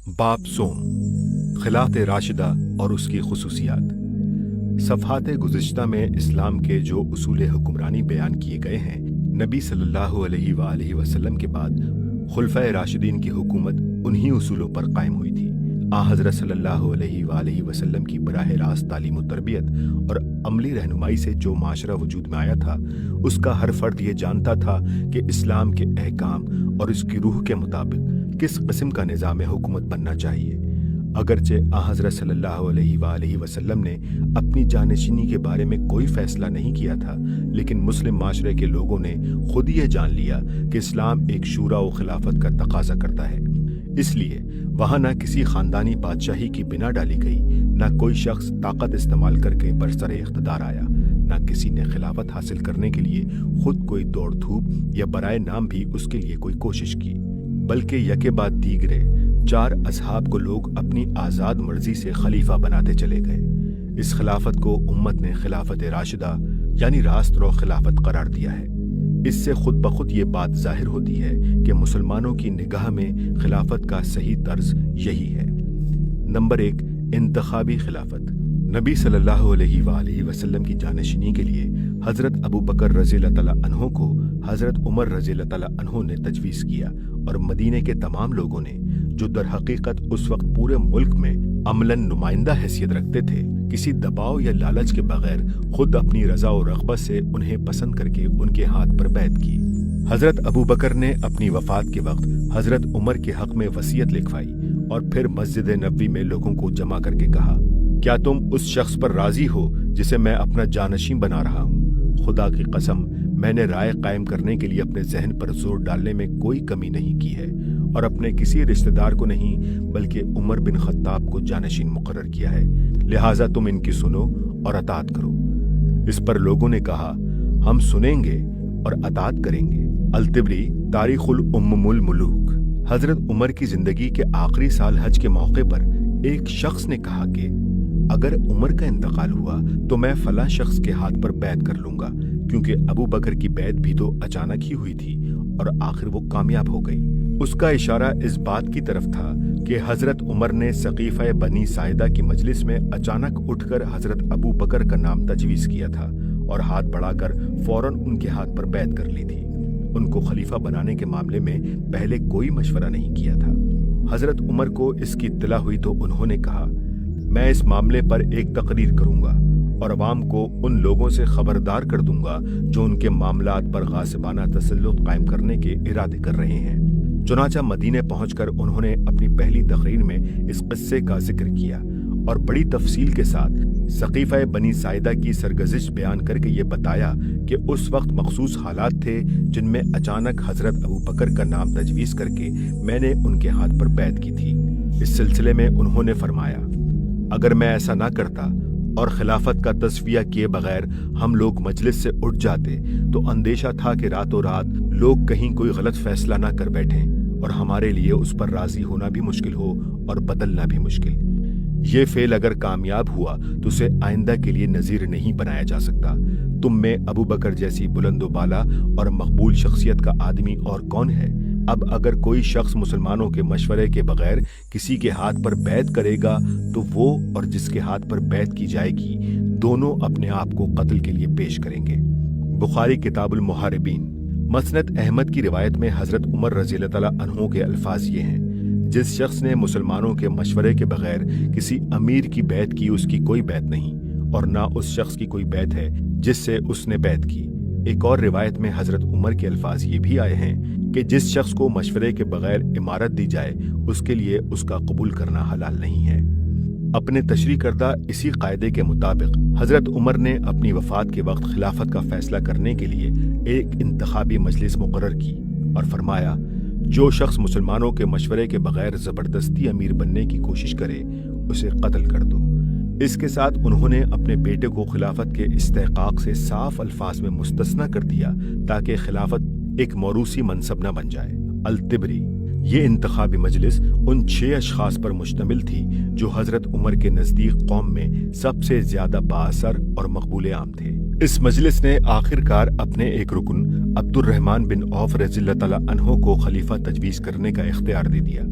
बाप सोम, खिलाफत राशिदा और उसकी खुसूसियात। सफ़हात गुज़िश्ता में इस्लाम के जो उसूल हुक्मरानी बयान किए गए हैं, नबी सल्लल्लाहु अलैहि वसल्लम के बाद खुलफ़ाए राशिदीन की हुकूमत उन्हीं उसूलों पर कायम हुई थी। हज़रत सल्लल्लाहु अलैहि वसल्लम की बराह रास्त तालीम व तरबियत और अमली रहनुमाई से जो माशरा वजूद में आया था, उसका हर फर्द ये जानता था कि इस्लाम के अहकाम और इसकी रूह के मुताबिक किस किस्म का निज़ाम हुकूमत बनना चाहिए। अगरचे हज़रत सल्लल्लाहु अलैहि वसल्लम ने अपनी जानशीनी के बारे में कोई फैसला नहीं किया था, लेकिन मुस्लिम माशरे के लोगों ने खुद ये जान लिया कि इस्लाम एक शूरा व खिलाफत का तकाजा करता है। इसलिए वहाँ न किसी ख़ानदानी बादशाही की बिना डाली गई, न कोई शख्स ताकत इस्तेमाल करके बरसरे इख्तिदार आया, न किसी ने खिलाफत हासिल करने के लिए खुद कोई दौड़ धूप या बराए नाम भी उसके लिए कोई कोशिश की, बल्कि यके बाद दीगरे 4 असहाब को लोग अपनी आज़ाद मर्जी से खलीफा बनाते चले गए। इस खिलाफत को उम्मत ने खिलाफत राशिदा यानी रास्त रो खिलाफत करार दिया है। इससे खुद ब खुद ये बात जाहिर होती है कि मुसलमानों की निगाह में खिलाफत का सही तर्ज यही है। नंबर 1, इंतखाबी खिलाफत। नबी सल्लल्लाहु अलैहि वसल्लम की जानशीनी के लिए हज़रत अबू बकर रज़ियल्लाहु तआला अन्हो को हज़रत उमर रज़ियल्लाहु तआला अन्हो ने तजवीज़ किया, और मदीने के तमाम लोगों ने, जो दर हकीकत उस वक्त पूरे मुल्क में अमलन नुमाइंदा हैसियत रखते थे, किसी दबाव या लालच के बगैर खुद अपनी रज़ा और रग़बत से उन्हें पसंद करके उनके हाथ पर बैत की। हज़रत अबू बकर ने अपनी वफ़ात के वक्त हज़रत उमर के हक़ में वसीयत लिखवाई और फिर मस्जिद नबवी में लोगों को जमा करके कहा, क्या तुम उस शख्स पर राज़ी हो जिसे मैं अपना जानशीन बना रहा हूँ? खुदा की कसम, मैंने राय कायम करने के लिए अपने जहन पर जोर डालने में कोई कमी नहीं की है, और अपने किसी रिश्तेदार को नहीं बल्कि उमर बिन खत्ताब को जानशीन मुकर्रर किया है। लिहाजा तुम इनकी सुनो और अतात करो। इस पर लोगों ने कहा, हम सुनेंगे और अतात करेंगे। अल-तिबरी, तारीखुल उम्मुल मुलूक। हजरत उमर की जिंदगी के आखिरी साल हज के मौके पर एक शख्स ने कहा कि अगर उमर का इंतकाल हुआ तो मैं फला शख्स के हाथ पर बैत कर लूंगा, क्योंकि अबू बकर की बैत भी तो अचानक ही हुई थी और आखिर वो कामयाब हो गई। उसका इशारा इस बात की तरफ था कि हजरत उमर ने सकीफ़ा बनी साइदा की मजलिस में अचानक उठकर हजरत अबू बकर का नाम तजवीज़ किया था और हाथ बढ़ाकर फौरन उनके हाथ पर बैत कर ली थी। उनको खलीफा बनाने के मामले में पहले कोई मशवरा नहीं किया था। हजरत उमर को इसकी इत्तला हुई तो उन्होंने कहा, मैं इस मामले पर एक तकरीर करूंगा और अवाम को उन लोगों से खबरदार कर दूंगा जो उनके मामलात पर गासिबाना तसल्लुत कायम करने के इरादे कर रहे हैं। चुनाचा मदीने पहुंचकर उन्होंने अपनी पहली तकरीर में इस किस्से का जिक्र किया और बड़ी तफसील के साथ सकीफ़ा बनी साइदा की सरगजिश बयान करके ये बताया कि उस वक्त मखसूस हालात थे जिनमें अचानक हजरत अबू बकर का नाम तजवीज़ करके मैंने उनके हाथ पर बैत की थी। इस सिलसिले में उन्होंने फरमाया, अगर मैं ऐसा ना करता और खिलाफत का तस्फिया किए बगैर हम लोग मजलिस से उठ जाते तो अंदेशा था कि रातों रात लोग कहीं कोई गलत फैसला ना कर बैठें और हमारे लिए उस पर राजी होना भी मुश्किल हो और बदलना भी मुश्किल। ये फेल अगर कामयाब हुआ तो उसे आइंदा के लिए नज़ीर नहीं बनाया जा सकता। तुम में अबू बकर जैसी बुलंदोबाला और मकबूल शख्सियत का आदमी और कौन है? अब अगर कोई शख्स मुसलमानों के मशवरे के बगैर किसी के हाथ पर बैत करेगा तो वो और जिसके हाथ पर बैत की जाएगी दोनों अपने आप को कत्ल के लिए पेश करेंगे। बुखारी किताबुल मुहारिबीन। मसनद अहमद की रिवायत में हजरत उमर रज़ियल्लाहु तआला अन्हु के अल्फाज ये हैं, जिस शख्स ने मुसलमानों के मशवरे के बगैर किसी अमीर की बैत की उसकी कोई बैत नहीं, और ना उस शख्स की कोई बैत है जिससे उसने बैत की। एक और रिवायत में हजरत उमर के अल्फाज ये भी आए हैं कि जिस शख्स को मशवरे के बगैर इमारत दी जाए उसके लिए उसका कबूल करना हलाल नहीं है। अपने तशरीह करदा इसी कायदे के मुताबिक हजरत उमर ने अपनी वफात के वक्त खिलाफत का फैसला करने के लिए एक इंतखाबी मजलिस मुकर्रर की और फरमाया, जो शख्स मुसलमानों के मशवरे के बगैर जबरदस्ती अमीर बनने की कोशिश करे उसे कत्ल कर दो। इसके साथ उन्होंने अपने बेटे को खिलाफत के इस्तेहकाक से साफ अल्फाज में मुस्तस्ना कर दिया ताकि खिलाफत एक मौरूसी मनसब न बन जाए। अल-तिबरी। ये इंतखाबी मजलिस उन 6 अशखास पर मुश्तमिल थी जो हजरत उमर के नजदीक कौम में सबसे ज्यादा बाअसर और मकबूल आम थे। इस मजलिस ने आखिरकार अपने एक रुकन अब्दुर्रहमान बिन औफ रज़ियल्लाहु तआला अन्हो को खलीफा तजवीज़ करने का इख्तियार दे दिया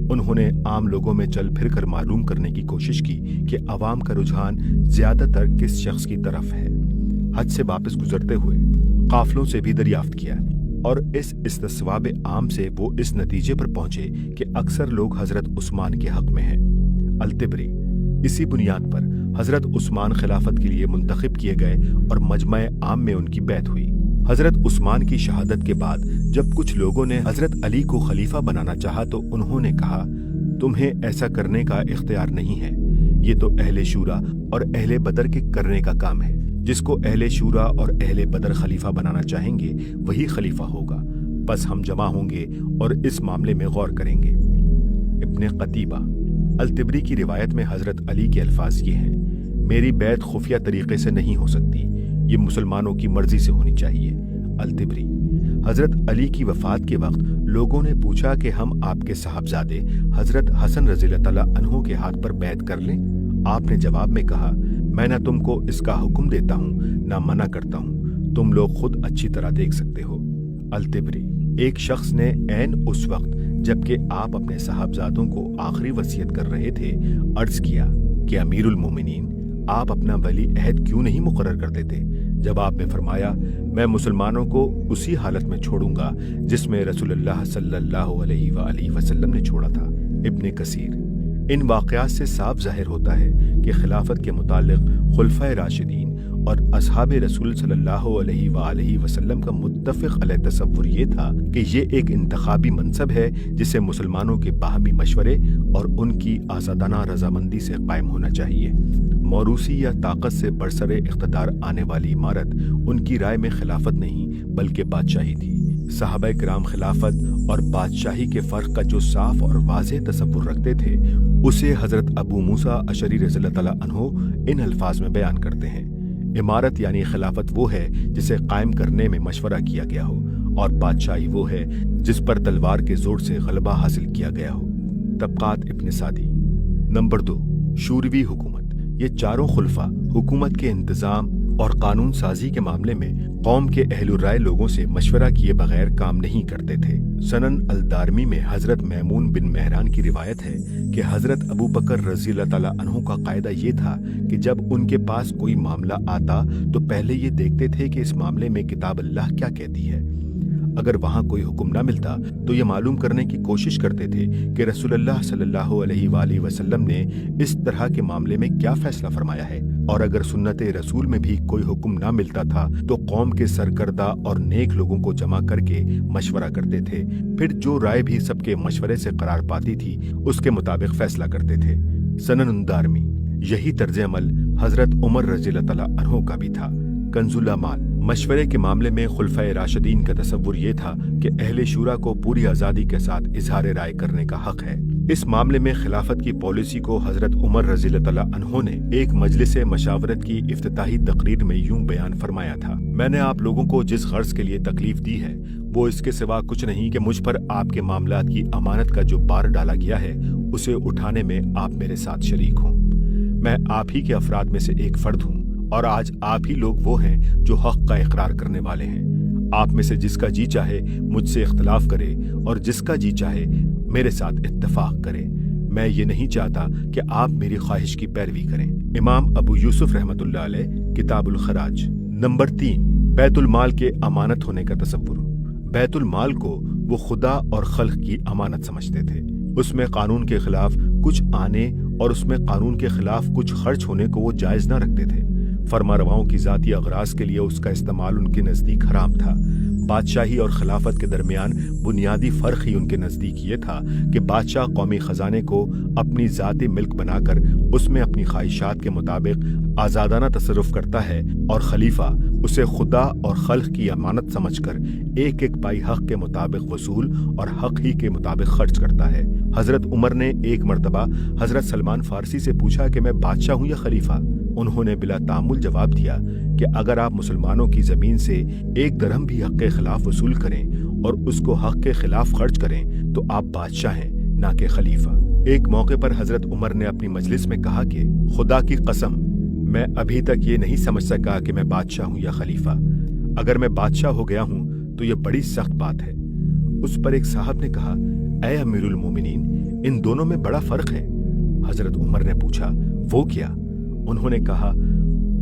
انہوں نے عام لوگوں میں چل پھر کر معلوم کرنے کی کوشش کی کہ عوام کا رجحان زیادہ تر کس شخص کی طرف ہے۔ حج سے واپس گزرتے ہوئے قافلوں سے بھی دریافت کیا اور اس استصواب عام سے وہ اس نتیجے پر پہنچے کہ اکثر لوگ حضرت عثمان کے حق میں ہیں۔ الطبری۔ اسی بنیاد پر حضرت عثمان خلافت کے لیے منتخب کیے گئے اور مجمع عام میں ان کی بیعت ہوئی۔ حضرت عثمان کی شہادت کے بعد جب کچھ لوگوں نے حضرت علی کو خلیفہ بنانا چاہا تو انہوں نے کہا، تمہیں ایسا کرنے کا اختیار نہیں ہے، یہ تو اہل شورا اور اہل بدر کے کرنے کا کام ہے۔ جس کو اہل شورا اور اہل بدر خلیفہ بنانا چاہیں گے وہی خلیفہ ہوگا، بس ہم جمع ہوں گے اور اس معاملے میں غور کریں گے۔ ابن قتیبہ۔ الطبری کی روایت میں حضرت علی کے الفاظ یہ ہیں، میری بیعت خفیہ طریقے سے نہیں ہو سکتی، یہ مسلمانوں کی مرضی سے ہونی چاہیے۔ الطبری۔ حضرت علی کی وفات کے وقت لوگوں نے پوچھا کہ ہم آپ کے صاحبزادے حضرت حسن رضی اللہ تعالیٰ عنہ کے ہاتھ پر بیعت کر لیں؟ آپ نے جواب میں کہا، میں نہ تم کو اس کا حکم دیتا ہوں نہ منع کرتا ہوں، تم لوگ خود اچھی طرح دیکھ سکتے ہو۔ الطبری۔ ایک شخص نے عین اس وقت جبکہ آپ اپنے صاحبزادوں کو آخری وصیت کر رہے تھے عرض کیا کہ امیر المومنین، آپ اپنا ولی عہد کیوں نہیں مقرر کر دیتے؟ جواب میں فرمایا، میں مسلمانوں کو اسی حالت میں چھوڑوں گا جس میں رسول اللہ صلی اللہ علیہ وآلہ وسلم نے چھوڑا تھا۔ ابن کثیر۔ ان واقعات سے صاف ظاہر ہوتا ہے کہ خلافت کے متعلق خلفائے راشدین اور اصحاب رسول صلی اللہ علیہ وآلہ وسلم کا متفق علیہ تصور یہ تھا کہ یہ ایک انتخابی منصب ہے جسے مسلمانوں کے باہمی مشورے اور ان کی آزادانہ رضامندی سے قائم ہونا چاہیے۔ موروثی یا طاقت سے برسر اقتدار آنے والی عمارت ان کی رائے میں خلافت نہیں بلکہ بادشاہی تھی۔ صحابہ کرام خلافت اور بادشاہی کے فرق کا جو صاف اور واضح تصور رکھتے تھے اسے حضرت ابو موسیٰ اشعری رضی اللہ تعالیٰ عنہ ان الفاظ میں بیان کرتے ہیں، عمارت یعنی خلافت وہ ہے جسے قائم کرنے میں مشورہ کیا گیا ہو، اور بادشاہی وہ ہے جس پر تلوار کے زور سے غلبہ حاصل کیا گیا ہو۔ طبقات ابن سعدی۔ نمبر 2، شوروی حکومت۔ یہ چاروں خلفاء حکومت کے انتظام اور قانون سازی کے معاملے میں قوم کے اہل الرائے لوگوں سے مشورہ کیے بغیر کام نہیں کرتے تھے۔ سنن الدارمی میں حضرت میمون بن مہران کی روایت ہے کہ حضرت ابو بکر رضی اللہ تعالیٰ عنہ کا قاعدہ یہ تھا کہ جب ان کے پاس کوئی معاملہ آتا تو پہلے یہ دیکھتے تھے کہ اس معاملے میں کتاب اللہ کیا کہتی ہے۔ اگر وہاں کوئی حکم نہ ملتا تو یہ معلوم کرنے کی کوشش کرتے تھے کہ رسول اللہ صلی اللہ علیہ وآلہ وسلم نے اس طرح کے معاملے میں کیا فیصلہ فرمایا ہے، اور اگر سنت رسول میں بھی کوئی حکم نہ ملتا تھا تو قوم کے سرکردہ اور نیک لوگوں کو جمع کر کے مشورہ کرتے تھے، پھر جو رائے بھی سب کے مشورے سے قرار پاتی تھی اس کے مطابق فیصلہ کرتے تھے۔ سنن الدارمی۔ یہی طرز عمل حضرت عمر رضی اللہ تعالیٰ عنہ کا بھی تھا۔ کنز الاعمال۔ مشورے کے معاملے میں خلفائے راشدین کا تصور یہ تھا کہ اہل شورا کو پوری آزادی کے ساتھ اظہار رائے کرنے کا حق ہے۔ اس معاملے میں خلافت کی پالیسی کو حضرت عمر رضی اللہ تعالیٰ عنہ نے ایک مجلس مشاورت کی افتتاحی تقریر میں یوں بیان فرمایا تھا، میں نے آپ لوگوں کو جس غرض کے لیے تکلیف دی ہے وہ اس کے سوا کچھ نہیں کہ مجھ پر آپ کے معاملات کی امانت کا جو بار ڈالا گیا ہے اسے اٹھانے میں آپ میرے ساتھ شریک ہوں۔ میں آپ ہی کے افراد میں سے ایک فرد ہوں، اور آج آپ ہی لوگ وہ ہیں جو حق کا اقرار کرنے والے ہیں۔ آپ میں سے جس کا جی چاہے مجھ سے اختلاف کرے اور جس کا جی چاہے میرے ساتھ اتفاق کرے، میں یہ نہیں چاہتا کہ آپ میری خواہش کی پیروی کریں۔ امام ابو یوسف رحمۃ اللہ علیہ، کتاب الخراج۔ نمبر 3، بیت المال کے امانت ہونے کا تصور۔ بیت المال کو وہ خدا اور خلق کی امانت سمجھتے تھے، اس میں قانون کے خلاف کچھ آنے اور اس میں قانون کے خلاف کچھ خرچ ہونے کو وہ جائز نہ رکھتے تھے۔ فرما رواؤں کی ذاتی اغراض کے لیے اس کا استعمال ان کے نزدیک حرام تھا۔ بادشاہی اور خلافت کے درمیان بنیادی فرق ہی ان کے نزدیک یہ تھا کہ بادشاہ قومی خزانے کو اپنی ذاتی ملک بنا کر اس میں اپنی خواہشات کے مطابق آزادانہ تصرف کرتا ہے، اور خلیفہ اسے خدا اور خلق کی امانت سمجھ کر ایک ایک پائی حق کے مطابق وصول اور حق ہی کے مطابق خرچ کرتا ہے۔ حضرت عمر نے ایک مرتبہ حضرت سلمان فارسی سے پوچھا کہ میں بادشاہ ہوں یا خلیفہ؟ انہوں نے بلا تعامل جواب دیا کہ اگر آپ مسلمانوں کی زمین سے ایک درہم بھی حق کے خلاف وصول کریں اور اس کو حق کے خلاف خرچ کریں تو آپ بادشاہ ہیں نہ کہ خلیفہ۔ ایک موقع پر حضرت عمر نے اپنی مجلس میں کہا کہ خدا کی قسم میں ابھی تک یہ نہیں سمجھ سکا کہ میں بادشاہ ہوں یا خلیفہ۔ اگر میں بادشاہ ہو گیا ہوں تو یہ بڑی سخت بات ہے۔ اس پر ایک صاحب نے کہا، اے امیر المومنین، इन दोनों में बड़ा फर्क है। हजरत उमर ने पूछा, वो क्या? उन्होंने कहा,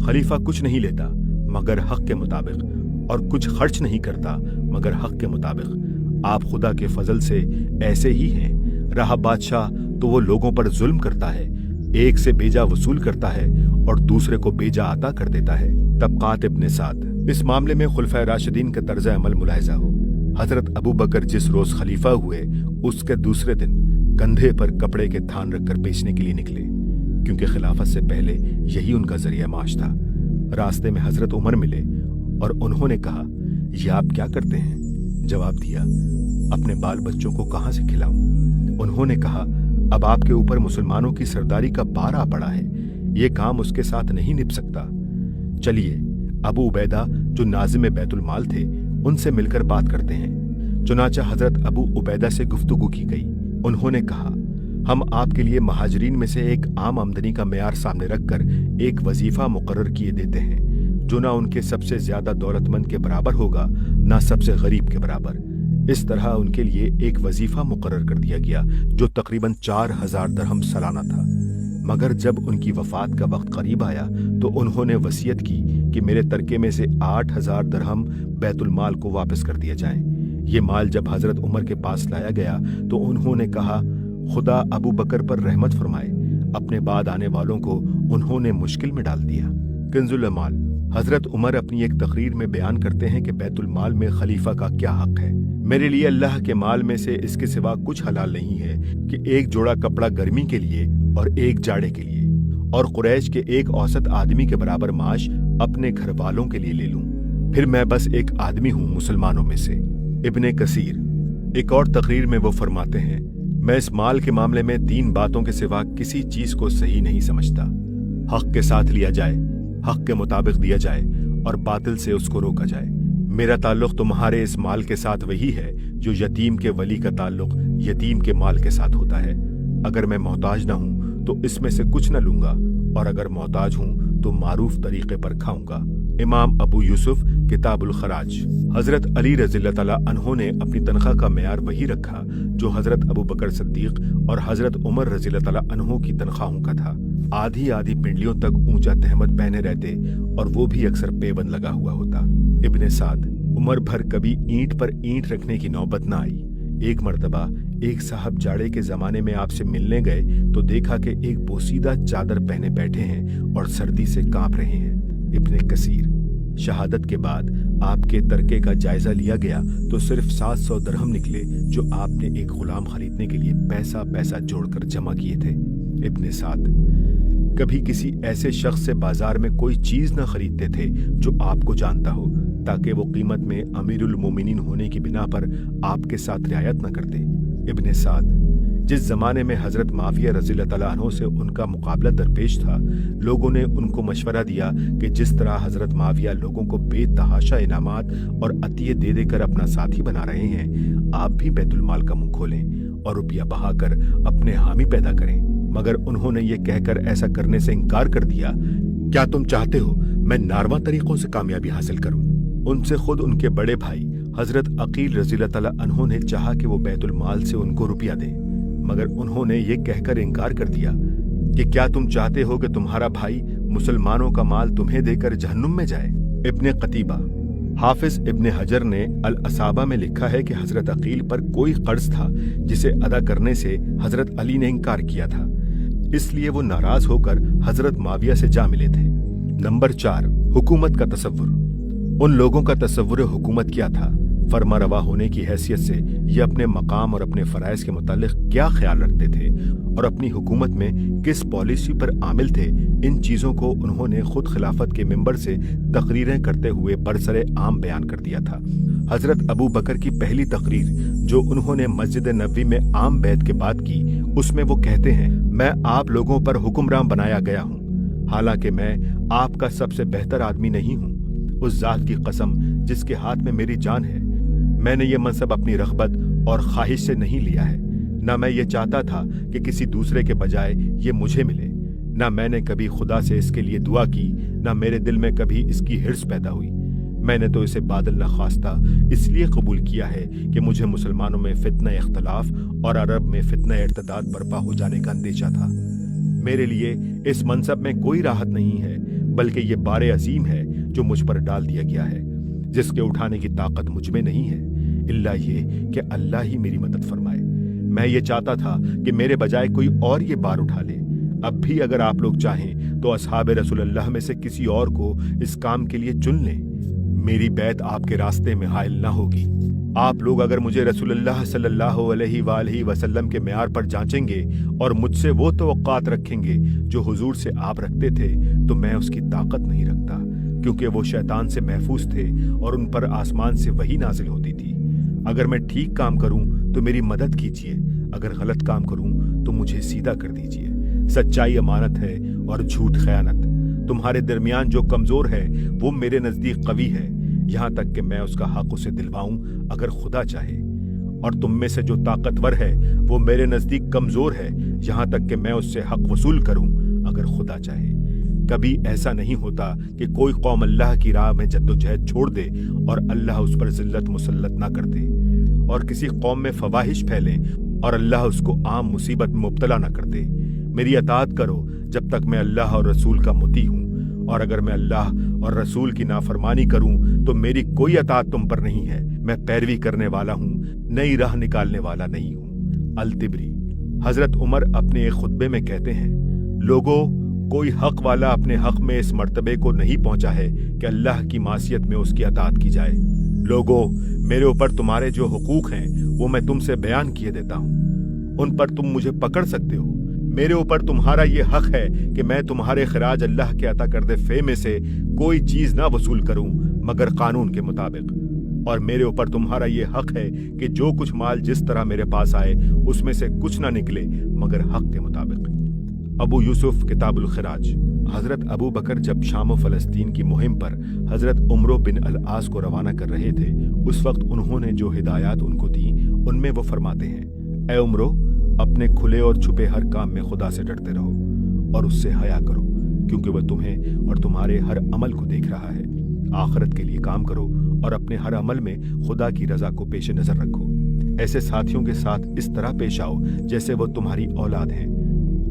खलीफा कुछ नहीं लेता मगर हक के मुताबिक, और कुछ खर्च नहीं करता मगर हक के मुताबिक। आप खुदा के फजल से ऐसे ही हैं। रहा बादशाह तो वो लोगों पर जुल्म करता है, एक से बेजा वसूल करता है और दूसरे को बेजा अता कर देता है। तबकात इब्ने साद। इस मामले में खुलफाए राशिदीन का तर्ज अमल मुलाहिजा हो। हजरत अबू बकर जिस रोज खलीफा हुए उसके दूसरे दिन कंधे पर कपड़े के थान रखकर बेचने के लिए निकले, क्योंकि खिलाफत से पहले यही उनका जरिया माश था। रास्ते में हजरत उमर मिले और उन्होंने कहा, यह आप क्या करते हैं? जवाब दिया, अपने बाल बच्चों को कहां से खिलाऊं? उन्होंने कहा, अब आपके ऊपर मुसलमानों की सरदारी का भार आ पड़ा है, ये काम उसके साथ नहीं निभ सकता। चलिए अबू उबैदा जो नाज़िम बैतुल माल थे उनसे मिलकर बात करते हैं। चुनाचा हजरत अबू उबैदा से गुफ्तगू की गई। उन्होंने कहा, हम आपके लिए महाजरीन में से एक आम आमदनी का मेयार सामने रखकर एक वजीफा मुकर्रर किए देते हैं, जो ना उनके सबसे ज्यादा दौलतमंद के बराबर होगा ना सबसे गरीब के बराबर। इस तरह उनके लिए एक वजीफा मुकर्रर कर दिया गया जो तकरीबन 4000 दरहम सालाना था। मगर जब उनकी वफात का वक्त करीब आया तो उन्होंने वसीयत की कि मेरे तरके में से 8000 दरहम बैतुल माल को वापस कर दिया जाए। ये माल जब हजरत उमर के पास लाया गया तो उन्होंने कहा, खुदा अबू बकर पर रहमत फरमाए। अपने बाद आने वालों को उन्होंने मुश्किल में डाल दिया। कंजुल माल। हजरत उमर अपनी एक तकरीर में बयान करते हैं कि बैतुल माल में खलीफा का क्या हक है। मेरे लिए अल्लाह के माल में से इसके सिवा कुछ हलाल नहीं है कि एक जोड़ा कपड़ा गर्मी के लिए और एक जाड़े के लिए, और कुरैश के एक औसत आदमी के बराबर माश अपने घर वालों के लिए ले लूं। फिर मैं बस एक आदमी हूं मुसलमानों में से। इब्ने कसीर। एक और तकरीर में वो फरमाते हैं, मैं इस माल के मामले में 3 बातों के सिवा किसी चीज को सही नहीं समझता। हक के साथ लिया जाए, हक के मुताबिक दिया जाए और बातिल से उसको रोका जाए। मेरा ताल्लुक तुम्हारे इस माल के साथ वही है जो यतीम के वली का ताल्लुक यतीम के माल के साथ होता है। अगर मैं मोहताज ना हूं तो इसमें से कुछ न लूंगा, और अगर मोहताज हूं तो मारूफ तरीके पर खाऊंगा। इमाम अबू यूसुफ, किताबुल खराज। हजरत अली रज़ियल्लाहु तआला अन्हो ने अपनी तनख्वाह का मेयार वही रखा जो हजरत अबू बकर सिद्दीक और हजरत उमर रज़ियल्लाहु तआला अन्हो की तनख्वाहों का था। आधी आधी पिंडलियों तक ऊंचा तहमद पहने रहते और वो भी अक्सर पेबंद लगा हुआ होता। इब्ने साद। उम्र भर कभी ईंट पर ईंट रखने की नौबत न आई। एक मर्तबा एक साहब जाड़े के जमाने में आपसे मिलने गए तो देखा कि एक बोसीदा चादर पहने बैठे हैं और सर्दी से कांप रहे हैं। इब्ने कसीर। शहादत के बाद आपके तरके का जायजा लिया गया तो सिर्फ 700 दरहम निकले जो आपने एक गुलाम खरीदने के लिए पैसा पैसा जोड़कर जमा किए थे। इब्ने साद। कभी किसी ऐसे शख्स से बाजार में कोई चीज न खरीदते थे जो आपको जानता हो, ताकि वो कीमत में अमीरुल मोमिनीन होने की बिना पर आपके साथ रियायत न करते। इब्ने साद। जिस जमाने में हजरत माविया रज़ियल्लाहु तआला अन्हु से उनका मुकाबला दरपेश था, लोगों ने उनको मशवरा दिया कि जिस तरह हजरत माविया लोगों को बेतहाशा इनामात और अतिये दे देकर अपना साथी बना रहे हैं, आप भी बैतुल माल का मुंह खोलें और रुपया बहाकर अपने हामी पैदा करें। मगर उन्होंने ये कहकर ऐसा करने से इनकार कर दिया, क्या तुम चाहते हो मैं नारवा तरीकों से कामयाबी हासिल करूं? उनसे खुद उनके बड़े भाई हजरत अकील रज़ियल्लाहु तआला अन्हु ने चाहा कि वो बैतुल माल से उनको रुपया दें, मगर उन्होंने ये कहकर इनकार कर दिया कि क्या तुम चाहते हो कि तुम्हारा भाई मुसलमानों का माल तुम्हें देकर जहन्नुम में जाए? इब्ने कतीबा। हाफिज इब्ने हजर ने अल असाबा में लिखा है कि हजरत अकील पर कोई कर्ज था जिसे अदा करने से हजरत अली ने इनकार किया था, इसलिए वो नाराज होकर हजरत माविया से जा मिले थे। नंबर 4, हुकूमत का तसव्वुर। उन लोगों का तसव्वुर हुकूमत क्या था? फरमा रवा होने की हैसियत से ये अपने मकाम और अपने फराइज के मुतालिक क्या ख्याल रखते थे और अपनी हुकूमत में किस पॉलिसी पर आमिल थे, इन चीजों को उन्होंने खुद खिलाफत के मिंबर से तकरीरें करते हुए बरसरे आम बयान कर दिया था। हजरत अबू बकर की पहली तकरीर जो उन्होंने मस्जिद नबवी में आम बैत के बाद की, उसमें वो कहते हैं, मैं आप लोगों पर हुक्मरान बनाया गया हूँ, हालांकि मैं आपका सबसे बेहतर आदमी नहीं हूँ। उस जात की कसम जिसके हाथ में मेरी जान है, मैंने ये मनसब अपनी रग़बत और ख्वाहिश से नहीं लिया है। न मैं ये चाहता था कि किसी दूसरे के बजाय ये मुझे मिले, न मैंने कभी खुदा से इसके लिए दुआ की, न मेरे दिल में कभी इसकी हिर्स पैदा हुई। मैंने तो इसे बादल नख्वास्ता इसलिए कबूल किया है कि मुझे मुसलमानों में फितना इख्तलाफ और अरब में फितना इर्तदाद बर्पा हो जाने का अंदेशा था। मेरे लिए इस मनसब में कोई राहत नहीं है, बल्कि ये बारे अजीम है जो मुझ पर डाल दिया गया है, जिसके उठाने की ताकत मुझ में नहीं है, इल्ला ये कि अल्लाह ही मेरी मदद फरमाए। मैं ये चाहता था कि मेरे बजाय कोई और ये बार उठा ले। अब भी अगर आप लोग चाहें तो असहाब रसूलुल्लाह में से किसी और को इस काम के लिए चुन लें। मेरी बैत आपके रास्ते में हायल ना होगी। आप लोग अगर मुझे रसूलुल्लाह सल्लल्लाहु अलैहि वसल्लम के मेयार पर जांचेंगे और मुझसे वो तवक्कात रखेंगे जो हुजूर से आप रखते थे, तो मैं उसकी ताकत नहीं रखता, क्योंकि वो शैतान से महफूज थे और उन पर आसमान से वही नाजिल होती थी। अगर मैं ठीक काम करूं तो मेरी मदद कीजिए, अगर गलत काम करूं तो मुझे सीधा कर दीजिए। सच्चाई अमानत है और झूठ खयानत। तुम्हारे दरमियान जो कमजोर है वो मेरे नजदीक कवी है, यहाँ तक कि मैं उसका हक उसे दिलवाऊं अगर खुदा चाहे। और तुम में से जो ताकतवर है वो मेरे नजदीक कमजोर है, यहाँ तक कि मैं उससे हक वसूल करूं अगर खुदा चाहे। कभी ऐसा नहीं होता कि कोई कौम अल्लाह की राह में जद्दोजहद छोड़ दे और अल्लाह उस पर जिल्लत मुसल्लत ना कर दे, और किसी कौम में फवाहिश फैले और अल्लाह उसको आम मुसीबत में मुब्तला ना कर दे। मेरी अताअत करो जब तक मैं अल्लाह और रसूल का मुती हूँ, और अगर मैं अल्लाह और रसूल की नाफरमानी करूँ तो मेरी कोई अताअत तुम पर नहीं है। मैं पैरवी करने वाला हूँ, नई राह निकालने वाला नहीं हूँ। अल-तिबरी। हजरत उमर अपने एक खुतबे में कहते हैं, लोगों, कोई हक वाला अपने हक में इस मर्तबे को नहीं पहुंचा है कि अल्लाह की मासियत में उसकी अताअत की जाए। लोगों, मेरे ऊपर तुम्हारे जो हुकूक हैं वो मैं तुमसे बयान किए देता हूँ, उन पर तुम मुझे पकड़ सकते हो। मेरे ऊपर तुम्हारा ये हक है कि मैं तुम्हारे खराज अल्लाह के अता करदे फे में से कोई चीज ना वसूल करूं मगर कानून के मुताबिक, और मेरे ऊपर तुम्हारा ये हक है कि जो कुछ माल जिस तरह मेरे पास आए उसमें से कुछ ना निकले मगर हक के मुताबिक। अबू यूसुफ किताबुल खिराज। हजरत अबू बकर जब शाम व फलस्तीन की मुहिम पर हजरत उमरो बिन अल-आस को रवाना कर रहे थे, उस वक्त उन्होंने जो हिदायत उनको दी उनमें वो फरमाते हैं, ए उमरो, अपने खुले और छुपे हर काम में खुदा से डरते रहो और उससे हया करो, क्योंकि वह तुम्हें और तुम्हारे हर अमल को देख रहा है। आखिरत के लिए काम करो और अपने हर अमल में खुदा की रजा को पेश नजर रखो। ऐसे साथियों के साथ इस तरह पेश आओ जैसे वो तुम्हारी औलाद हैं।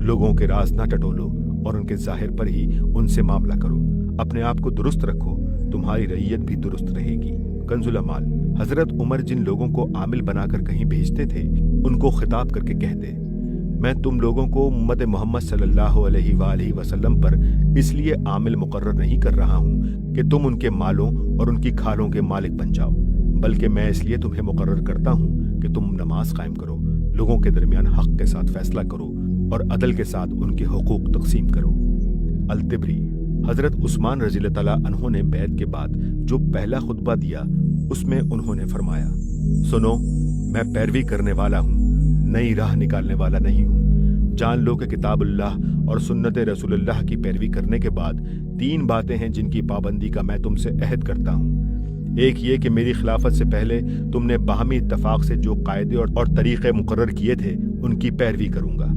लोगों के राज ना टटोलो और उनके जाहिर पर ही उनसे मामला करो। अपने आप को दुरुस्त रखो, तुम्हारी रईयत भी दुरुस्त रहेगी। कंजुल अमाल। हजरत उमर जिन लोगों को आमिल बनाकर कहीं भेजते थे, उनको खिताब करके कहते, मैं तुम लोगों को उम्मत मोहम्मद सल्लल्लाहु अलैहि वसल्लम पर इसलिए आमिल मुकर्रर नहीं कर रहा हूँ कि तुम उनके मालों और उनकी खालों के मालिक बन जाओ, बल्कि मैं इसलिए तुम्हें मुकर्रर करता हूँ कि तुम नमाज कायम करो, लोगों के दरमियान हक के साथ फैसला करो और अदल के साथ उनके हुकूक तकसीम करो। अल-तिबरी। हजरत उस्मान रज़ियल्लाहु तआला अन्हु ने बैत के बाद जो पहला खुतबा दिया उसमें उन्होंने फरमाया, सुनो, मैं पैरवी करने वाला हूँ, नई राह निकालने वाला नहीं हूँ। जान लो कि किताबुल्लाह और सुन्नत रसूलुल्लाह की पैरवी करने के बाद 3 बातें हैं जिनकी पाबंदी का मैं तुमसे अहद करता हूँ। एक ये कि मेरी खिलाफत से पहले तुमने बाहमी इत्तफाक से जो कायदे और तरीक़े मुकर्रर किए थे उनकी पैरवी करूँगा।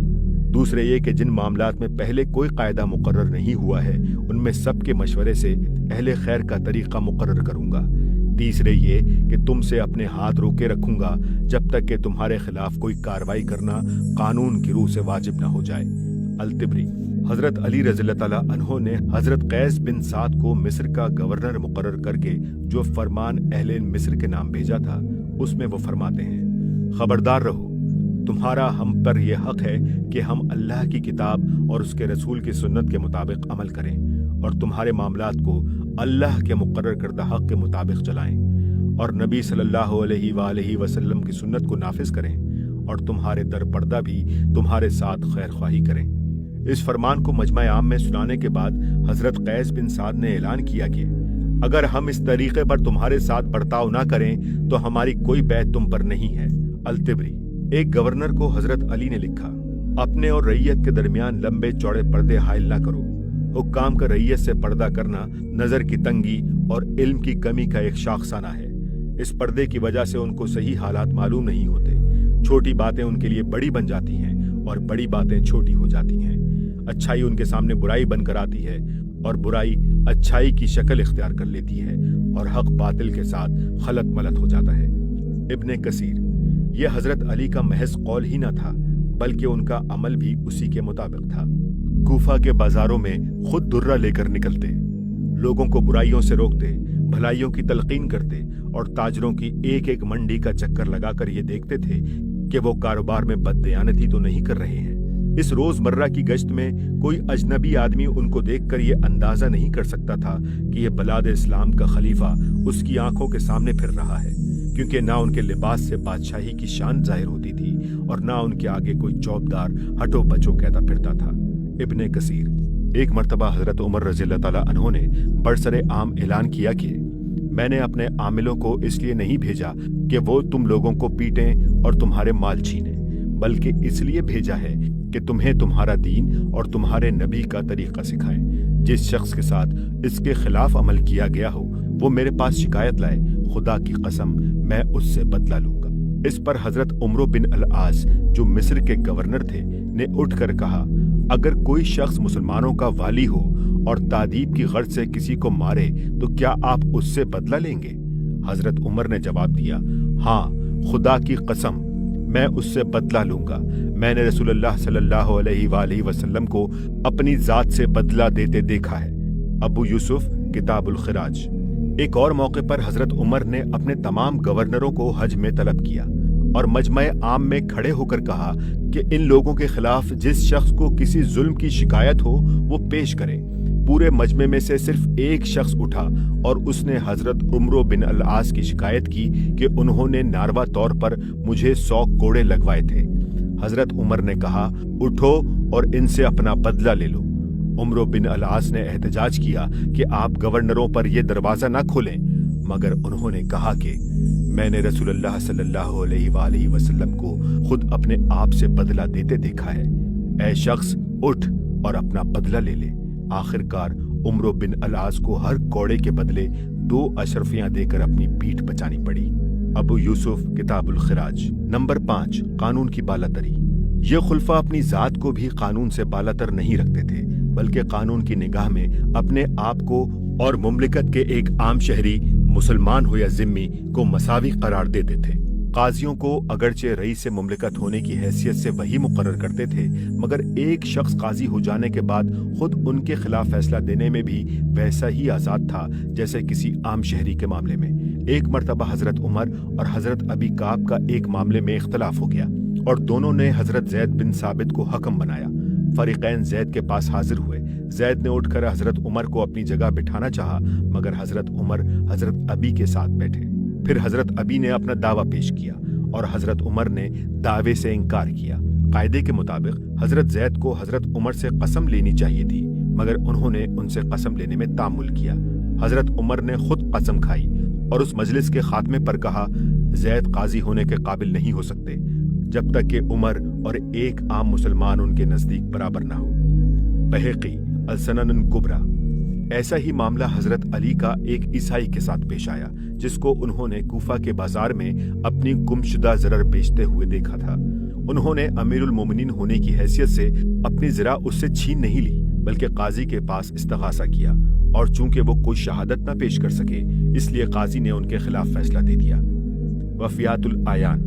दूसरे ये कि जिन मामलात में पहले कोई कायदा मुकर्रर नहीं हुआ है उनमें सबके मशवरे से अहले खैर का तरीका मुकर्रर करूँगा। तीसरे ये कि तुमसे अपने हाथ रोके रखूंगा जब तक कि तुम्हारे खिलाफ कोई कार्रवाई करना कानून की रूह से वाजिब न हो जाए। अल-तिबरी। हजरत अली रज़ियल्लाहु तआला अन्हु ने हजरत कैस बिन साद को मिस्र का गवर्नर मुकर्रर करके जो फरमान अहले मिस्र के नाम भेजा था उसमें वो फरमाते हैं, खबरदार रहो, तुम्हारा हम पर यह हक है कि हम अल्लाह की किताब और उसके रसूल की सुन्नत के मुताबिक अमल करें और तुम्हारे मामलात को अल्लाह के मुकर्रर करदा हक के मुताबिक चलाएं और नबी सल्लल्लाहु अलैहि वसल्लम की सुन्नत को नाफिज करें और तुम्हारे दर पर्दा भी तुम्हारे साथ खैर ख्वाही करें। इस फरमान को मजमा आम में सुनाने के बाद हजरत कैस बिन साद ने ऐलान किया कि अगर हम इस तरीके पर तुम्हारे साथ बर्ताव ना करें तो हमारी कोई बैत तुम पर नहीं है। अल-तिबरी। एक गवर्नर को हजरत अली ने लिखा, अपने और रईयत के दरमियान लंबे चौड़े पर्दे हायल ना करो। हुक्काम का रईयत से पर्दा करना नजर की तंगी और इल्म की कमी का एक शाखसाना है। इस पर्दे की वजह से उनको सही हालात मालूम नहीं होते। छोटी बातें उनके लिए बड़ी बन जाती हैं और बड़ी बातें छोटी हो जाती हैं। अच्छाई उनके सामने बुराई बनकर आती है और बुराई अच्छाई की शक्ल इख्तियार कर लेती है और हक बातिल के साथ खलत मलत हो जाता है। इब्ने कसीर, ये हजरत अली का महज कौल ही न था बल्कि उनका अमल भी उसी के मुताबिक था। कूफा के बाजारों में खुद दुर्रा लेकर निकलते, लोगों को बुराइयों से रोकते, भलाइयों की तलकीन करते और ताजरों की एक एक मंडी का चक्कर लगाकर ये देखते थे कि वो कारोबार में बददयानती तो नहीं कर रहे हैं। इस रोजमर्रा की गश्त में कोई अजनबी आदमी उनको देखकर ये अंदाजा नहीं कर सकता था कि ये बलाद इस्लाम का खलीफा उसकी आंखों के सामने फिर रहा है, क्योंकि ना उनके लिबास से बादशाही की शान जाहिर होती थी और ना उनके आगे कोई चौबदार हटो बचो कहता फिरता था। इब्ने कसीर, एक मर्तबा हजरत उमर रज़ियल्लाहु ताला अन्हु ने बरसरे आम ऐलान किया कि मैंने अपने आमिलों को इसलिए नहीं भेजा कि वो तुम लोगों को पीटें और तुम्हारे माल छीनें, बल्कि इसलिए भेजा है कि तुम्हें तुम्हारा दीन और तुम्हारे नबी का तरीका सिखाएं। जिस शख्स के साथ इसके खिलाफ अमल किया गया हो वो मेरे पास शिकायत लाए, खुदा की कसम मैं उससे बदला लूंगा। इस पर हजरत उमर बिन अल-आस जो मिस्र के गवर्नर थे ने उठकर कहा, अगर कोई शख्स मुसलमानों का वाली हो और तादीब की गर्ज से किसी को मारे तो क्या आप उससे बदला लेंगे? हजरत उमर ने जवाब दिया, हाँ, खुदा की कसम मैं उससे बदला लूंगा। मैंने रसूलुल्लाह सल्लल्लाहु अलैहि वसल्लम को अपनी जात से बदला देते देखा है। अबू यूसुफ, किताबुल खिराज। एक और मौके पर हजरत उमर ने अपने तमाम गवर्नरों को हज में तलब किया और मजमे आम में खड़े होकर कहा कि इन लोगों के खिलाफ जिस शख्स को किसी जुल्म की शिकायत हो वो पेश करे। पूरे मजमे में से सिर्फ एक शख्स उठा और उसने हजरत उमर बिन अल-आस की शिकायत की कि उन्होंने नारवा तौर पर मुझे 100 कोड़े लगवाए थे। हजरत उमर ने कहा, उठो और इनसे अपना बदला ले लो। उमर बिन अल-आस ने एहतजाज किया कि आप गवर्नरों पर यह दरवाजा ना खोलें, मगर उन्होंने कहा कि मैंने रसूलुल्लाह सल्लल्लाहु अलैहि वसल्लम को खुद अपने आप से बदला देते देखा है। ऐ शख्स, उठ और अपना बदला ले ले। आखिरकार उमर बिन अल-आस को हर कोड़े के बदले 2 अशरफियां देकर अपनी पीठ बचानी पड़ी। अबू यूसुफ, किताबुल खिराज। नंबर 5, कानून की बालातरी। ये खुलफा अपनी जात को भी कानून से बालातर नहीं रखते थे, बल्कि कानून की निगाह में अपने आप को और मुमलिकत के एक आम शहरी, मुसलमान हो या जिम्मी, को मसावी करार देते थे। काजियों को अगरचे रईस से मुमलिकत होने की हैसियत से वही मुकर्रर करते थे, मगर एक शख्स काजी हो जाने के बाद खुद उनके खिलाफ फैसला देने में भी वैसा ही आज़ाद था जैसे किसी आम शहरी के मामले में। एक मर्तबा हजरत उमर और हजरत अबी काब का एक मामले में इख्तलाफ हो गया और दोनों ने हजरत जैद बिन साबित को हकम बनाया। फरीकैन जैद के पास हाजिर हुए। जैद ने उठकर हजरत उमर को अपनी जगह बिठाना चाहा, मगर हजरत उमर हजरत अबी के साथ बैठे। फिर हजरत अबी ने अपना दावा पेश किया और हजरत उमर ने दावे से इनकार किया। कायदे के मुताबिक हजरत जैद को हजरत उमर से कसम लेनी चाहिए थी, मगर उन्होंने उनसे कसम लेने में तामुल किया। हजरत उमर ने खुद कसम खाई और उस मजलिस के खात्मे पर कहा, जैद काजी होने के काबिल नहीं हो सकते जब तक कि उमर और एक आम मुसलमान उनके नजदीक बराबर ना हो। बहकी, अल-सनन कुबरा। ऐसा ही मामला हजरत अली का एक ईसाई के साथ पेश आया, जिसको उन्होंने कूफा के बाजार में अपनी गुमशुदा ज़रर बेचते हुए देखा था। उन्होंने अमीरुल मोमिनीन होने की हैसियत से अपनी ज़रा उससे छीन नहीं ली, बल्कि काजी के पास इस्तगासा किया, और चूंकि वो कोई शहादत न पेश कर सके इसलिए काजी ने उनके खिलाफ फैसला दे दिया। वफ़ियातुल आयान।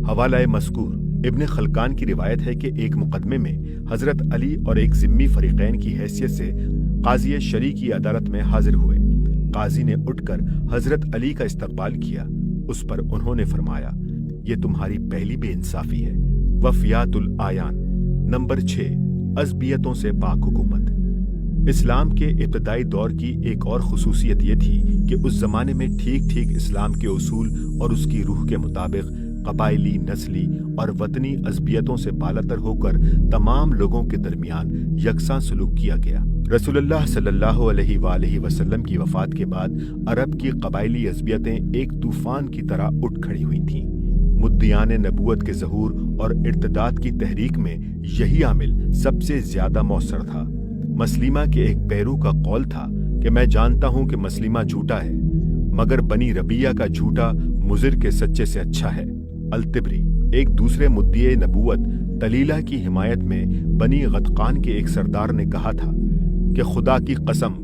हवाला मज़कूर इब्न खलकान की रिवायत है कि एक मुकदमे में हजरत अली और एक जिम्मी फरीकैन की हैसियत से काजी शरी की अदालत में हाजिर हुए। काजी ने उठकर हजरत अली का इस्तकबाल किया। उस पर उन्होंने फरमाया, ये तुम्हारी पहली बेइंसाफी है। वफ़ियातुल आयान। नंबर 6, अज़बियतों से पाक हुकूमत। इस्लाम के इब्तदाई दौर की एक और खुसूसियत ये थी कि उस जमाने में ठीक ठीक इस्लाम के उसूल और उसकी रूह के मुताबिक कबायली, नस्ली और वतनी अज़बियतों से बालातर होकर तमाम लोगों के दरमियान यकसां सलूक किया गया। रसूलुल्लाह सल्लल्लाहु अलैहि वसल्लम की वफात के बाद अरब की कबायली अज़बियतें एक तूफान की तरह उठ खड़ी हुई थीं। मुद्दियान नबूवत के ज़हूर और इर्तिदाद की तहरीक में यही आमिल सबसे ज्यादा मौसर था। मसलिमा के एक पैरू का कौल था कि मैं जानता हूं कि मसलिमा झूठा है, मगर बनी रबिया का झूठा मुज़िर के सच्चे से अच्छा है। अल-तिबरी। एक दूसरे मुद्दिए नबूवत तलीला की हिमायत में बनी गतकान के एक सरदार ने कहा था कि खुदा की कसम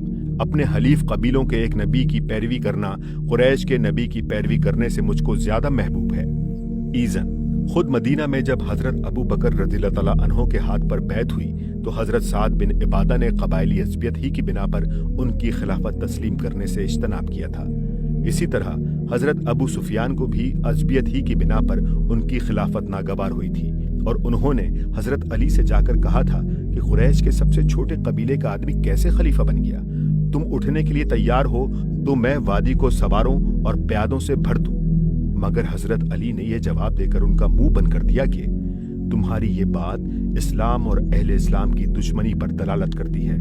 اپنے حلیف قبیلوں کے ایک نبی کی پیروی کرنا قریش کے نبی کی پیروی کرنے سے مجھ کو زیادہ محبوب ہے۔ ایزن خود مدینہ میں جب حضرت ابو بکر رضی اللہ تعالیٰ عنہ کے ہاتھ پر بیعت ہوئی تو حضرت سعد بن عبادہ نے قبائلی عصبیت ہی کی بنا پر ان کی خلافت تسلیم کرنے سے اجتناب کیا تھا۔ اسی طرح حضرت ابو سفیان کو بھی عصبیت ہی کی بنا پر ان کی خلافت ناگوار ہوئی تھی، اور انہوں نے حضرت علی سے جا کر کہا تھا کہ قریش کے سب سے چھوٹے قبیلے کا آدمی کیسے خلیفہ بن گیا؟ تم اٹھنے کے لیے تیار ہو تو میں وادی کو سواروں اور پیادوں سے بھر دوں۔ مگر حضرت علی نے یہ جواب دے کر ان کا منہ بند کر دیا کہ تمہاری یہ بات اسلام اور اہل اسلام کی دشمنی پر دلالت کرتی ہے۔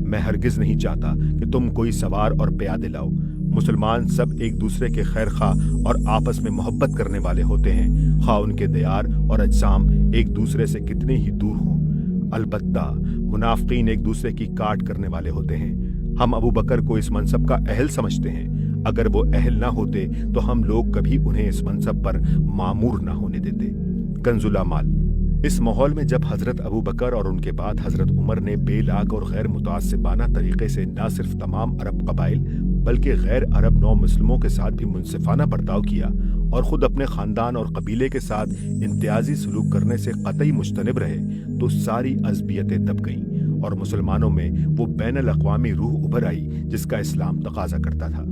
میں ہرگز نہیں چاہتا کہ تم کوئی سوار اور پیادے لاؤ۔ مسلمان سب ایک دوسرے کے خیر خواہ اور آپس میں محبت کرنے والے ہوتے ہیں، خواہ ان کے دیار اور اجسام ایک دوسرے سے کتنے ہی دور ہوں۔ البتہ منافقین ایک دوسرے کی کاٹ کرنے والے ہوتے ہیں۔ ہم ابو بکر کو اس منصب کا اہل سمجھتے ہیں۔ اگر وہ اہل نہ ہوتے تو ہم لوگ کبھی انہیں اس منصب پر مامور نہ ہونے دیتے۔ کنز الاعمال۔ اس ماحول میں جب حضرت ابو بکر اور ان کے بعد حضرت عمر نے بے لاگ اور غیر متعصبانہ طریقے سے نہ صرف تمام عرب قبائل بلکہ غیر عرب نو مسلموں کے ساتھ بھی منصفانہ برتاؤ کیا اور خود اپنے خاندان اور قبیلے کے ساتھ امتیازی سلوک کرنے سے قطعی مجتنب رہے، تو ساری عصبیتیں دب گئیں اور مسلمانوں میں وہ بین الاقوامی روح ابھر آئی جس کا اسلام تقاضا کرتا تھا۔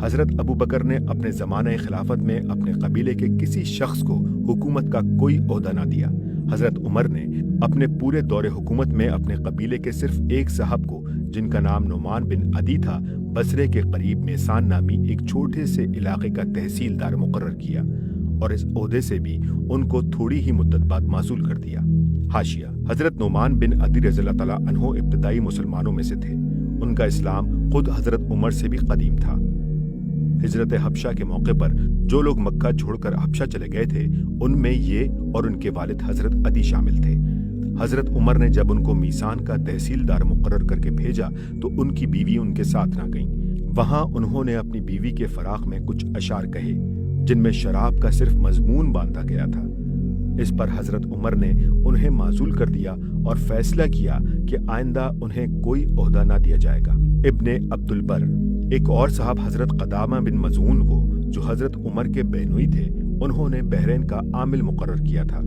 حضرت ابو بکر نے اپنے زمانہ خلافت میں اپنے قبیلے کے کسی شخص کو حکومت کا کوئی عہدہ نہ دیا۔ حضرت عمر نے اپنے پورے دور حکومت میں اپنے قبیلے کے صرف ایک صاحب کو، جن کا نام نعمان بن عدی تھا، بصرے کے قریب میسان نامی ایک چھوٹے سے علاقے کا تحصیلدار مقرر کیا اور اس عہدے سے بھی ان کو تھوڑی ہی مدت بعد معزول کر دیا۔ حاشیہ: حضرت نعمان بن عدی رضی اللہ تعالیٰ عنہ ابتدائی مسلمانوں میں سے تھے۔ ان کا اسلام خود حضرت عمر سے بھی قدیم تھا۔ ہجرت حبشہ کے موقع پر جو لوگ مکہ چھوڑ کر حبشہ چلے گئے تھے، ان میں یہ اور ان کے والد حضرت عدی شامل تھے۔ حضرت عمر نے جب ان کو میسان کا تحصیلدار مقرر کر کے بھیجا تو ان کی بیوی ان کے ساتھ نہ گئیں۔ وہاں انہوں نے اپنی بیوی کے فراق میں کچھ اشعار کہے جن میں شراب کا صرف مضمون باندھا گیا تھا۔ اس پر حضرت عمر نے انہیں معزول کر دیا اور فیصلہ کیا کہ آئندہ انہیں کوئی عہدہ نہ دیا جائے گا۔ ابن عبد البر، ایک اور صاحب حضرت قدامہ بن مظعون کو، جو حضرت عمر کے بہنوئی تھے، انہوں نے بحرین کا عامل مقرر کیا تھا۔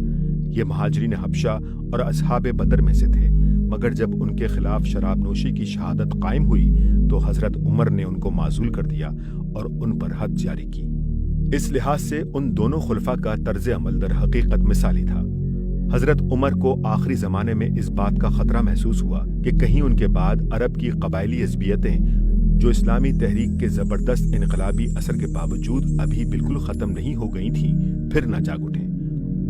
یہ مہاجرین حبشہ اور اصحاب بدر میں سے تھے، مگر جب ان کے خلاف شراب نوشی کی شہادت قائم ہوئی تو حضرت عمر نے ان کو معزول کر دیا اور ان پر حد جاری کی۔ اس لحاظ سے ان دونوں خلفاء کا طرز عمل در حقیقت مثالی تھا۔ حضرت عمر کو آخری زمانے میں اس بات کا خطرہ محسوس ہوا کہ کہیں ان کے بعد عرب کی قبائلی عصبیتیں، جو اسلامی تحریک کے زبردست انقلابی اثر کے باوجود ابھی بالکل ختم نہیں ہو گئی تھیں، پھر نہ جاگ اٹھیں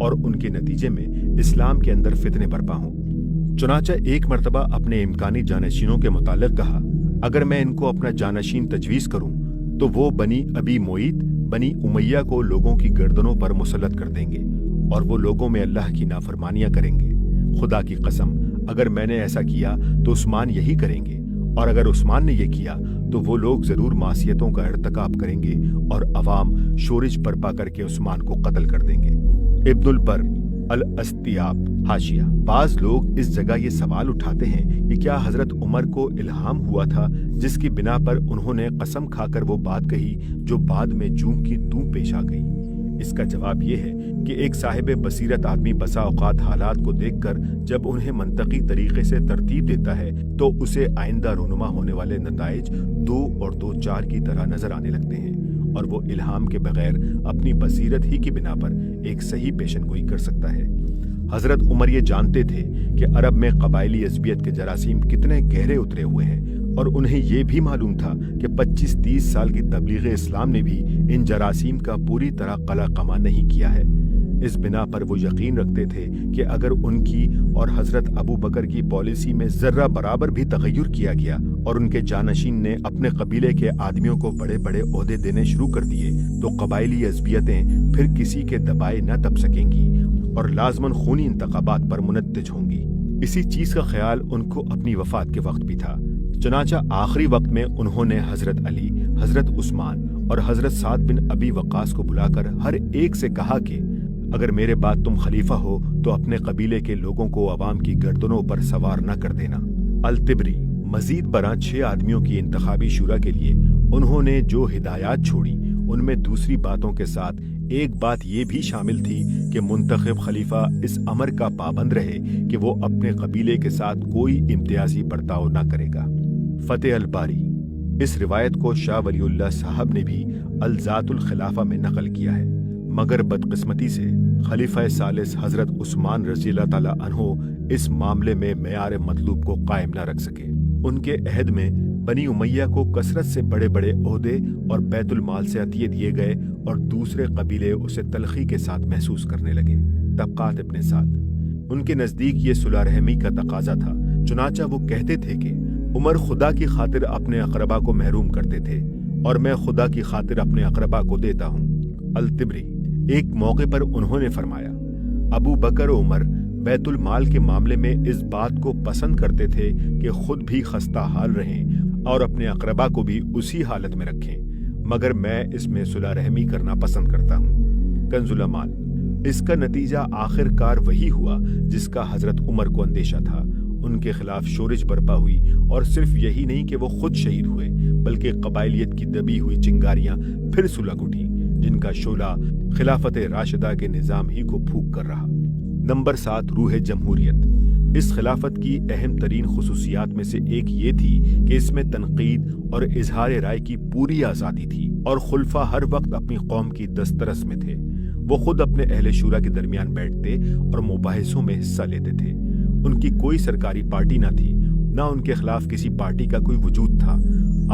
اور ان کے نتیجے میں اسلام کے اندر فتنے برپا ہوں۔ چنانچہ ایک مرتبہ اپنے امکانی جانشینوں کے متعلق کہا، اگر میں ان کو اپنا جانشین تجویز کروں تو وہ بنی ابی معیط بنی امیہ کو لوگوں کی گردنوں پر مسلط کر دیں گے اور وہ لوگوں میں اللہ کی نافرمانیاں کریں گے۔ خدا کی قسم، اگر میں نے ایسا کیا تو عثمان یہی کریں گے، اور اگر عثمان نے یہ کیا تو وہ لوگ ضرور معصیتوں کا ارتکاب کریں گے اور عوام شورش برپا کر کے عثمان کو قتل کر دیں گے۔ ابن البر الاستیاب۔ حاشیہ: بعض لوگ اس جگہ یہ سوال اٹھاتے ہیں کہ کیا حضرت عمر کو الہام ہوا تھا جس کی بنا پر انہوں نے قسم کھا کر وہ بات کہی جو بعد میں جوں کی توں پیش آ گئی؟ اس کا جواب یہ ہے کہ ایک صاحب بصیرت آدمی بسا اوقات حالات کو دیکھ کر جب انہیں منطقی طریقے سے ترتیب دیتا ہے تو اسے آئندہ رونما ہونے والے نتائج 2 اور 2 4 کی طرح نظر آنے لگتے ہیں، اور وہ الہام کے بغیر اپنی بصیرت ہی کی بنا پر ایک صحیح پیشن گوئی کر سکتا ہے۔ حضرت عمر یہ جانتے تھے کہ عرب میں قبائلی عصبیت کے جراثیم کتنے گہرے اترے ہوئے ہیں، اور انہیں یہ بھی معلوم تھا کہ 25-30 سال کی تبلیغ اسلام نے بھی ان جراثیم کا پوری طرح قلع قما نہیں کیا ہے۔ اس بنا پر وہ یقین رکھتے تھے کہ اگر ان کی اور حضرت ابو بکر کی پالیسی میں ذرہ برابر بھی تغیر کیا گیا اور ان کے جانشین نے اپنے قبیلے کے آدمیوں کو بڑے بڑے عہدے دینے شروع کر دیے تو قبائلی عصبیتیں پھر کسی کے دبائے نہ دب سکیں گی اور لازماً خونی انتخابات پر منتج ہوں گی۔ اسی چیز کا خیال ان کو اپنی وفات کے وقت بھی تھا۔ چنانچہ آخری وقت میں انہوں نے حضرت علی، حضرت عثمان اور حضرت سعد بن ابی وقاص کو بلا کر ہر ایک سے کہا کہ اگر میرے بعد تم خلیفہ ہو تو اپنے قبیلے کے لوگوں کو عوام کی گردنوں پر سوار نہ کر دینا۔ الطبری، मजीद बरां 6 आदमियों की इंतखाबी शुरा के लिए उन्होंने जो हिदायत छोड़ी उनमें दूसरी बातों के साथ एक बात ये भी शामिल थी कि मुंतखब खलीफा इस अमर का पाबंद रहे कि वो अपने कबीले के साथ कोई इम्तियाजी बर्ताव न करेगा। फतेह अल बारी। इस रिवायत को शाह वलीउल्लाह साहब ने भी अल-ज़ातुल खिलाफा में नकल किया है, मगर बदकिस्मती से खलीफा सालिस हजरत उस्मान रज़ियल्लाहु ताला अन्हो इस मामले में मेयार मतलूब को कायम न रख सके। उनके अहद में बनी उमैया को कसरत से बड़े बड़े ओहदे और बैतुल माल से अतिये दिए गए और दूसरे कबीले उसे तलखी के साथ महसूस करने लगे। तबकात इब्न साद। उनके नजदीक ये सुलह रहमी का तकाजा था, चुनाचा वो कहते थे कि उमर खुदा की खातिर अपने अकरबा को महरूम करते थे और मैं खुदा की खातिर अपने अकरबा को देता हूँ। अल-तिबरी। एक मौके पर उन्होंने फरमाया, अबू बकर और उमर बैतुल माल के मामले में इस बात को पसंद करते थे कि खुद भी खस्ता हाल रहें और अपने अकरबा को भी उसी हालत में रखें, मगर मैं इसमें सुलह रहमी करना पसंद करता हूँ। कंजुल अमाल। इसका नतीजा आखिरकार वही हुआ जिसका हजरत उमर को अंदेशा था। उनके खिलाफ शोरिश बर्पा हुई और सिर्फ यही नहीं कि वो खुद शहीद हुए, बल्कि कबाइलियत की दबी हुई चिंगारियां फिर सुलग उठी, जिनका शोला खिलाफत राशिदा के निजाम ही को फूंक कर रहा। नंबर 7, रूह जमहूरियत। इस खिलाफत की अहम तरीन खुसूसियात में से एक ये थी कि इसमें तनकीद और इजहार राय की पूरी आज़ादी थी और खुलफा हर वक्त अपनी कौम की दस्तरस में थे। वो खुद अपने अहले शुरा के दरमियान बैठते और मुबाहिसों में हिस्सा लेते थे। उनकी कोई सरकारी पार्टी न थी, न उनके खिलाफ किसी पार्टी का कोई वजूद था।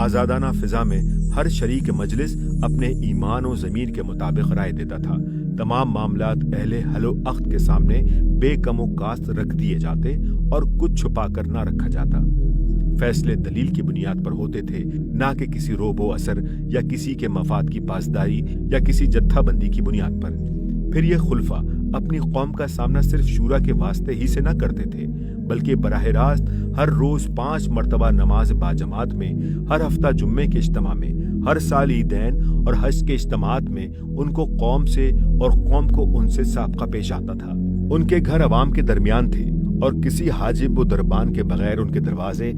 आज़ादाना फिजा में हर शरीक मजलिस अपने ईमान और ज़मीर के मुताबिक राय देता था। तमाम मामलात अहले हलो अख्त के सामने बेकमो कास्त रख दिए जाते और कुछ छुपा कर ना रखा जाता। फैसले दलील की बुनियाद पर होते थे, ना कि किसी रोबो असर या किसी के मफाद की पासदारी या किसी जत्थाबंदी की बुनियाद पर। फिर ये खुलफा अपनी कौम का सामना सिर्फ शूरा के वास्ते ही से न करते थे, बल्कि बराह रास्त हर रोज 5 मरतबा नमाज बाजमात में, हर हफ्ता जुम्मे के इज्तिमा में, हर साल ईदैन और हज के इज्तिमात में उनको कौम से और कौम को उनसे साबका पेश आता था। उनके घर अवाम के दरमियान थे और किसी हाजिब व दरबान के बगैर उनके दरवाजे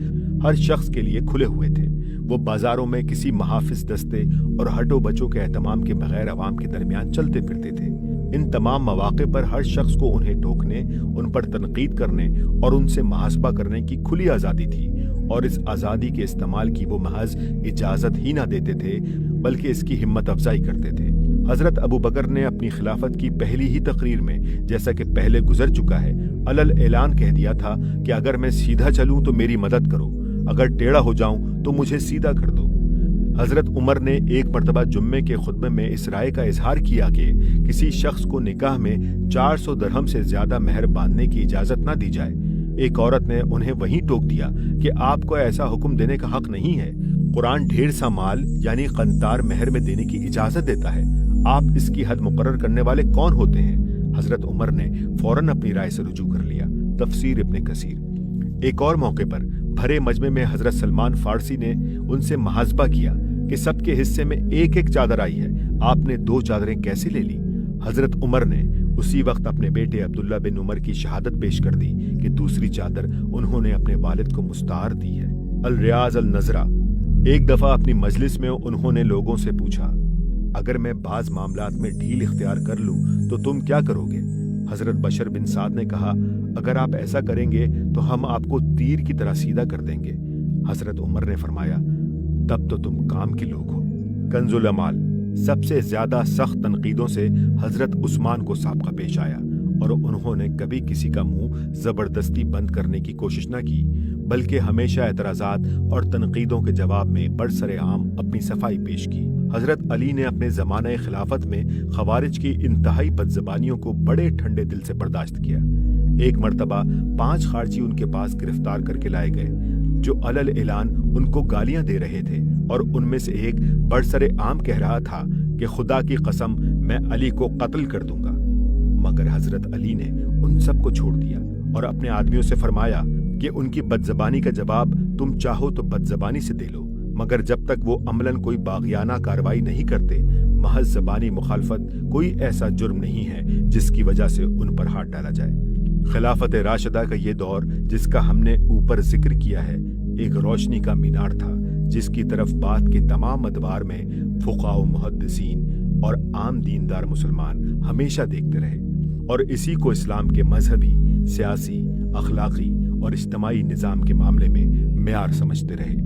हर शख्स के लिए खुले हुए थे। वो बाजारों में किसी महाफिज दस्ते और हटो बचों के एहतमाम के बगैर अवाम के दरमियान चलते फिरते थे। इन तमाम मौके पर हर शख्स को उन्हें टोकने, उन पर तनकीद करने और उनसे मुहासबा करने की खुली आज़ादी थी और इस आज़ादी के इस्तेमाल की वो महज इजाज़त ही ना देते थे, बल्कि इसकी हिम्मत अफजाई करते थे। हजरत अबू बकर ने अपनी खिलाफत की पहली ही तकरीर में, जैसा कि पहले गुजर चुका है, अलल ऐलान कह दिया था कि अगर मैं सीधा चलूं तो मेरी मदद करो, अगर टेढ़ा हो जाऊं तो मुझे सीधा कर दो। हजरत उमर ने एक मरतबा जुम्मे के खुतबे में इस राय का इजहार किया कि किसी शख्स को निकाह में 400 दरहम से ज्यादा महर बांधने की इजाजत न दी जाए। एक औरत ने उन्हें वहीं टोक दिया कि आपको ऐसा हुक्म देने का हक नहीं है। कुरान ढेर सा माल यानी कंतार महर में देने की इजाजत देता है, आप इसकी हद मुकर्रर करने वाले कौन होते हैं? हजरत उमर ने फौरन अपनी राय से रुजू कर लिया। तफसीर इब्न कसीर। एक और मौके पर भरे मजमे में हजरत सलमान फारसी ने उनसे मुहासबा किया कि सबके हिस्से में एक एक चादर आई है, आपने 2 चादरें कैसे ले ली? हजरत उमर ने उसी वक्त अपने बेटे अब्दुल्ला बिन उमर की शहादत पेश कर दी कि दूसरी चादर उन्होंने अपने वालिद को मुस्तार दी है। अल-रियाज अल-नजरा। एक दफा अपनी मजलिस में उन्होंने लोगों से पूछा, अगर मैं बाज मामलात में ढील इख्तियार कर लूं तो तुम क्या करोगे? हजरत बशर बिन साद ने कहा, अगर आप ऐसा करेंगे तो हम आपको तीर की तरह सीधा कर देंगे। हजरत उमर ने फरमाया, तब तो तुम काम के लोग हो। कंजुल अमाल। सबसे ज्यादा सख्त तनकीदों से हजरत उस्मान को साबका पेश आया और उन्होंने कभी किसी का मुंह जबरदस्ती बंद करने की कोशिश न की, बल्कि हमेशा एतराजात और तनकीदों के जवाब में बरसरे आम अपनी सफाई पेश की। हजरत अली ने अपने ज़माने खिलाफत में खवारिज की इंतहाई बदज़बानियों को बड़े ठंडे दिल से बर्दाश्त किया। एक मरतबा 5 खारजी उनके पास गिरफ्तार करके लाए गए, जो अलल ऐलान उनको गालियां दे रहे थे और उनमें से एक बरसरे आम कह रहा था कि खुदा की कसम मैं अली को कत्ल कर दूंगा। मगर हजरत अली ने उन सब को छोड़ दिया और अपने आदमियों से फरमाया कि उनकी बदज़बानी का जवाब तुम चाहो तो बदज़बानी से दे लो, मगर जब तक वो अमलन कोई बागियाना कार्रवाई नहीं करते, महज ज़बानी मुखालफत कोई ऐसा जुर्म नहीं है जिसकी वजह से उन पर हाथ डाला जाए। خلافت راشدہ کا یہ دور، جس کا ہم نے اوپر ذکر کیا ہے، ایک روشنی کا مینار تھا جس کی طرف بعد کے تمام ادوار میں فقہاء و محدثین اور عام دیندار مسلمان ہمیشہ دیکھتے رہے، اور اسی کو اسلام کے مذہبی، سیاسی، اخلاقی اور اجتماعی نظام کے معاملے میں معیار سمجھتے رہے۔